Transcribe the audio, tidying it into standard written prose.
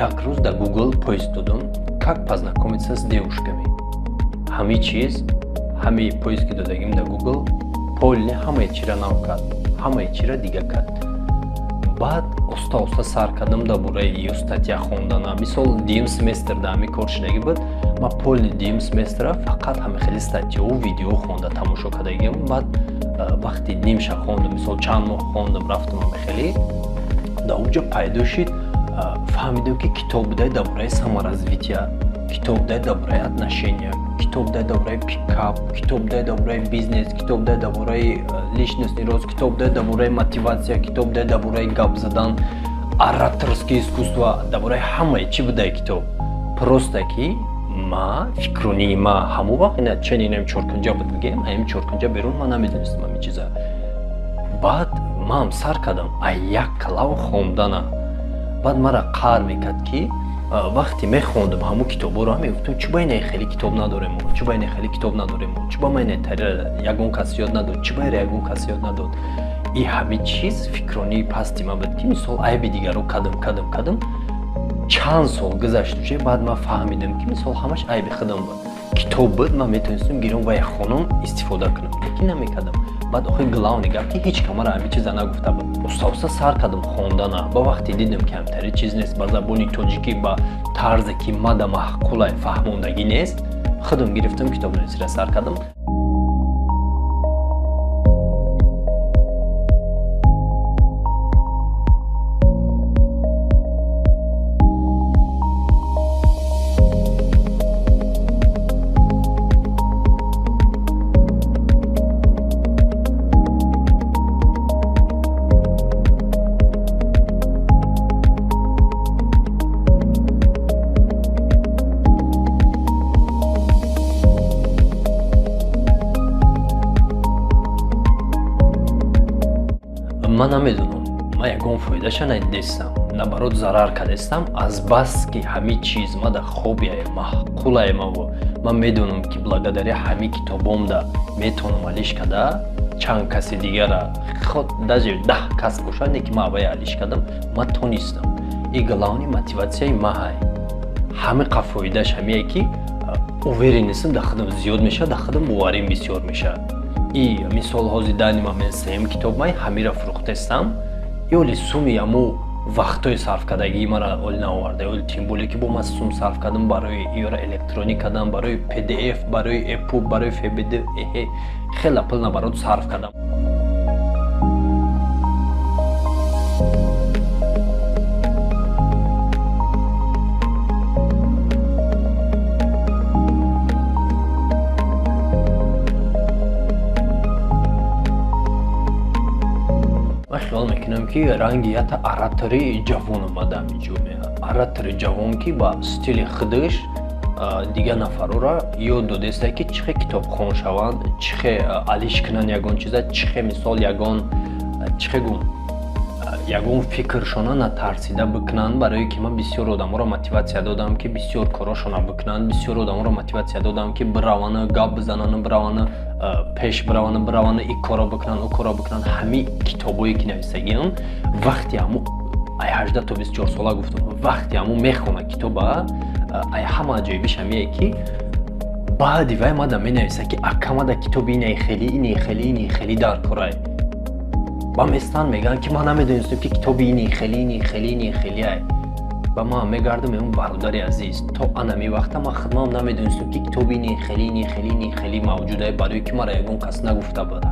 Як рӯз дар Google пост додам, как познакомиться с девушками. Ҳами чиз, ҳами пост ки додагим дар Google, полне ҳамаи чира нав кард, ҳамаи чира дига кард. Баъд оста сар кардам дар бораи ё статья хондана. Мисол дим семестр дар ҳами кор шудагӣ буд. Ман полни дим семестра фақат ҳами хеле статьёву видео хонда тамошо кардагим. Баъд вақти нимша хондам, мисол чанд моҳ хондам, рафтам ҳами хеле. Дар онҷо пайдо шуд, фаҳмидам ки китоб дай дар бораи саморазвития, китоб дай дар бораи отношения, китоб дай дар бораи пикап, китоб дай дар бораи бизнес, китоб дай дар бораи личностный рост, китоб дай дар бораи мотивация, китоб дай дар бораи гап задан, ораторские искусства, дар бораи ҳамаи чӣ будай китоб. Просто ки ма фикрунии ма ҳамон вақт ина ченинам чоркунҷа буд бигем, ҳамин чоркунҷа берун ма намедонистам ҳамин чиза. Баъд ман сар кардам ай як клав хондана. Баъд мара қар мекард ки вақте мехондам ҳамун китобҳоро мегуфтам чӣ ба инаи хеле китоб надорем, чӣ ба инаи хеле китоб надорем, чӣ ба ма инаи тарира ягон кас ёд надод, чӣ ба ира ягон кас ёд надод. И ҳамин чиз фикронии пасти ман буд ки мисол айби дигарро кадам чанд сол гузашт уже. Баъд ман фаҳмидам ки мисол ҳамаш айби худам буд. Китоб буд, ман метавонистам гирам ва як хонам истифода кунам, лекин намекардам. Баъд охир главный гап ки ҳеҷ камара ҳамин чиза нагуфта буд. Оста сар кардам хондана. Ба вақте дидам ки ҳамтари чиз нест, ба забони тоҷикӣ, ба тарзе ки мада маҳқулай фаҳмондагӣ нест, худам гирифтам китобнависиро сар кардам. Ман намедонам, ман ягон фоидаша надидистам, наоборот зарар кардистам. Аз бас ки ҳамин чиз ма дар хобияе маҳқулае маву, ман медонам ки благодаря ҳамин китобом да метавонам алиш карда чанд каси дигара, даже 10 кас бошад, не ки ман аввал алиш кардам, ман тонистам. И главни мотиватсияи ма ҳай. Ҳамин фоидаш ҳамие ки уверенистам дар худам зиёд мешавад, дар худам боварим бисёр мешавад. И мисол ҳозир дани ман сеюм китоб май ҳамира фурӯхтестам, ёли суми ҳамо вақтҳои сарф кардагии мара оли наоварда, ёли тим боле ки бо ман сум сарф кардам барои иёра электроник кардам, барои pdf, барои epub, барои fbd, хела пул наоборот сарф кардам. خیال میکنم که رنگیت оратории ҷавон омада ҳаминҷо меад. Оратори ҷавон ки ба стили худаш дига нафарора ёд додеста ки чихе китобхон шаванд, чихе алиш кунанд ягон чиза, чихе мисол ягон фикршона натарсида бикунанд. Барое ки ман бисёр одаморо мотиватсия додам ки бисёр корошона бикунанд, бисёр одаморо мотиватсия додам ки биравана гап бизананд, биравана пеш биравана и коро бикунанд, у коро бикунанд. ҳамин китобое ки нависагиам вақти ҳамо 18 то 24 сола гуфтам, вақти ҳамо мехона китоба ай ҳама аҷоибиш ҳамие ки баъди вай мада менависа ки акамада китоби инаи хеле дар корай. ба местан мегӯянд ки ман намедонистам ки китоби ини хеле ай. ба ман мегардам мегӯям бародари азиз, то анами вақта ман худмам намедонистам ки китоби ини хеле мавҷуд ай, барои ки мара ягон кас нагуфта буд.